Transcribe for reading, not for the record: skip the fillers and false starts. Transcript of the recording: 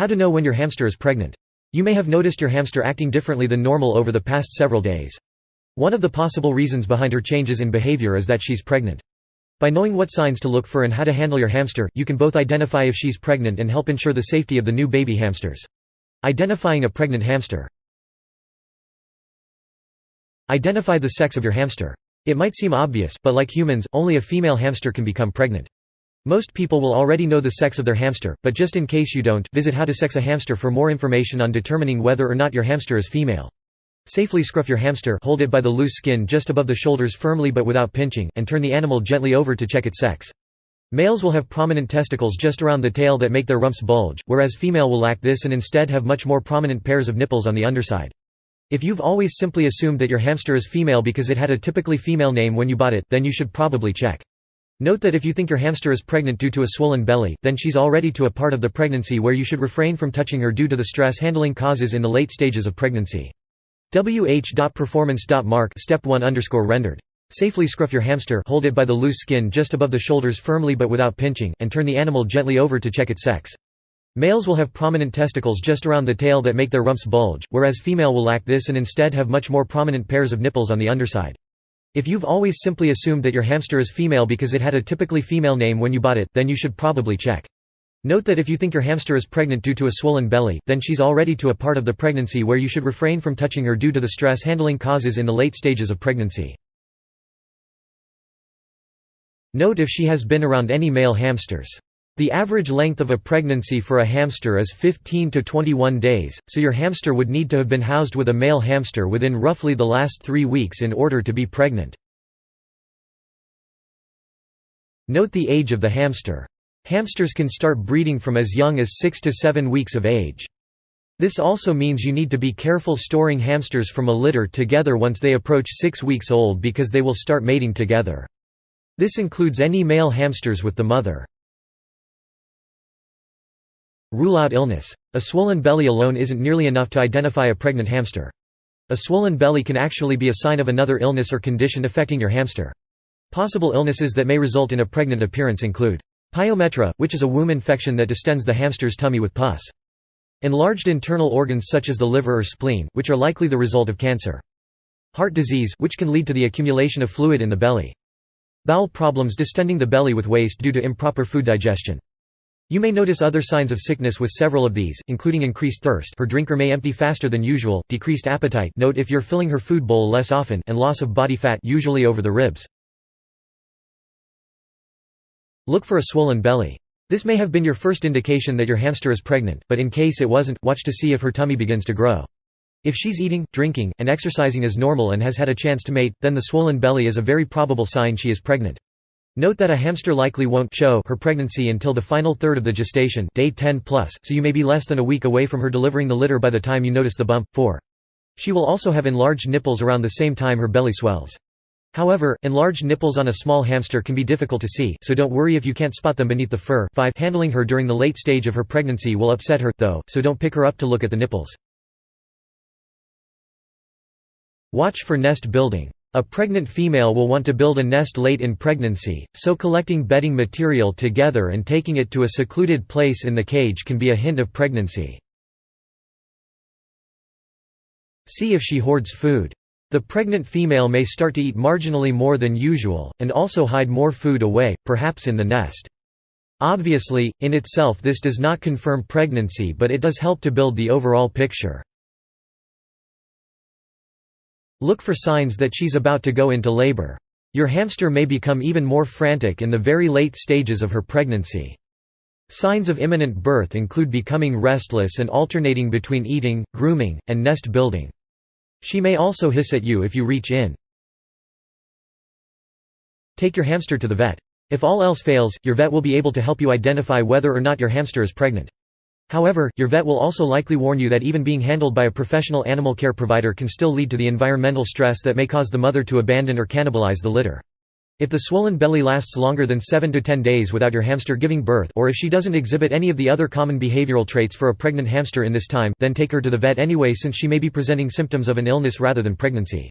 How to know when your hamster is pregnant. You may have noticed your hamster acting differently than normal over the past several days. One of the possible reasons behind her changes in behavior is that she's pregnant. By knowing what signs to look for and how to handle your hamster, you can both identify if she's pregnant and help ensure the safety of the new baby hamsters. Identifying a pregnant hamster. Identify the sex of your hamster. It might seem obvious, but like humans, only a female hamster can become pregnant. Most people will already know the sex of their hamster, but just in case you don't, visit How to Sex a Hamster for more information on determining whether or not your hamster is female. Safely scruff your hamster, hold it by the loose skin just above the shoulders firmly but without pinching, and turn the animal gently over to check its sex. Males will have prominent testicles just around the tail that make their rumps bulge, whereas female will lack this and instead have much more prominent pairs of nipples on the underside. If you've always simply assumed that your hamster is female because it had a typically female name when you bought it, then you should probably check. Note that if you think your hamster is pregnant due to a swollen belly, then she's already to a part of the pregnancy where you should refrain from touching her due to the stress handling causes in the late stages of pregnancy. wh.performance.mark Step 1_rendered. Safely scruff your hamster, hold it by the loose skin just above the shoulders firmly but without pinching, and turn the animal gently over to check its sex. Males will have prominent testicles just around the tail that make their rumps bulge, whereas female will lack this and instead have much more prominent pairs of nipples on the underside. If you've always simply assumed that your hamster is female because it had a typically female name when you bought it, then you should probably check. Note that if you think your hamster is pregnant due to a swollen belly, then she's already to a part of the pregnancy where you should refrain from touching her due to the stress handling causes in the late stages of pregnancy. Note if she has been around any male hamsters. The average length of a pregnancy for a hamster is 15 to 21 days, so your hamster would need to have been housed with a male hamster within roughly the last 3 weeks in order to be pregnant. Note the age of the hamster. Hamsters can start breeding from as young as 6 to 7 weeks of age. This also means you need to be careful storing hamsters from a litter together once they approach 6 weeks old because they will start mating together. This includes any male hamsters with the mother. Rule out illness. A swollen belly alone isn't nearly enough to identify a pregnant hamster. A swollen belly can actually be a sign of another illness or condition affecting your hamster. Possible illnesses that may result in a pregnant appearance include pyometra, which is a womb infection that distends the hamster's tummy with pus. Enlarged internal organs such as the liver or spleen, which are likely the result of cancer. Heart disease, which can lead to the accumulation of fluid in the belly. Bowel problems distending the belly with waste due to improper food digestion. You may notice other signs of sickness with several of these, including increased thirst, her drinker may empty faster than usual, decreased appetite, note if you're filling her food bowl less often, and loss of body fat, usually over the ribs. Look for a swollen belly. This may have been your first indication that your hamster is pregnant, but in case it wasn't, watch to see if her tummy begins to grow. If she's eating, drinking, and exercising as normal and has had a chance to mate, then the swollen belly is a very probable sign she is pregnant. Note that a hamster likely won't show her pregnancy until the final third of the gestation, day 10+, so you may be less than a week away from her delivering the litter by the time you notice the bump. 4. She will also have enlarged nipples around the same time her belly swells. However, enlarged nipples on a small hamster can be difficult to see, so don't worry if you can't spot them beneath the fur. 5. Handling her during the late stage of her pregnancy will upset her, though, so don't pick her up to look at the nipples. Watch for nest building. A pregnant female will want to build a nest late in pregnancy, so collecting bedding material together and taking it to a secluded place in the cage can be a hint of pregnancy. See if she hoards food. The pregnant female may start to eat marginally more than usual, and also hide more food away, perhaps in the nest. Obviously, in itself this does not confirm pregnancy, but it does help to build the overall picture. Look for signs that she's about to go into labor. Your hamster may become even more frantic in the very late stages of her pregnancy. Signs of imminent birth include becoming restless and alternating between eating, grooming, and nest building. She may also hiss at you if you reach in. Take your hamster to the vet. If all else fails, your vet will be able to help you identify whether or not your hamster is pregnant. However, your vet will also likely warn you that even being handled by a professional animal care provider can still lead to the environmental stress that may cause the mother to abandon or cannibalize the litter. If the swollen belly lasts longer than 7 to 10 days without your hamster giving birth, or if she doesn't exhibit any of the other common behavioral traits for a pregnant hamster in this time, then take her to the vet anyway since she may be presenting symptoms of an illness rather than pregnancy.